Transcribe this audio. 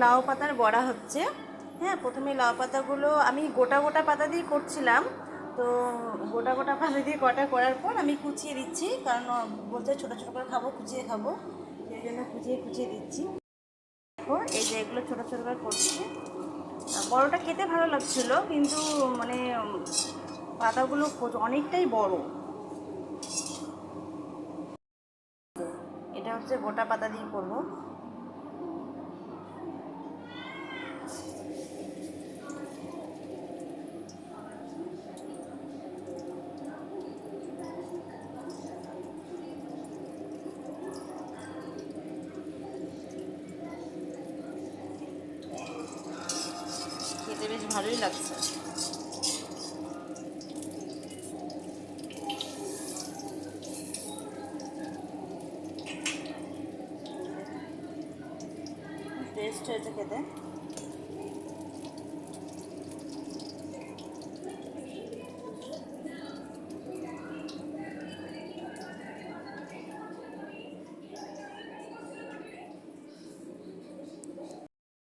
লাউ পাতার বড়া হচ্ছে। হ্যাঁ, প্রথমে লাউ পাতাগুলো আমি গোটা গোটা পাতা দিয়ে করছিলাম। তো গোটা গোটা পাতা দিয়ে কটা করার পর আমি কুচিয়ে দিচ্ছি, কারণ বলতে ছোটো ছোটো করে খাবো, কুচিয়ে খাবো, সেই জন্য কুচিয়ে কুচিয়ে দিচ্ছি। দেখো এই যে এগুলো ছোটো ছোটো করে করছি। বড়টা খেতে ভালো লাগছিল, কিন্তু মানে পাতাগুলো অনেকটাই বড়। এটা হচ্ছে গোটা পাতা দিয়ে করবো। খেতে বেশ ভালোই লাগছে। টেস্ট হয়েছে খেতে।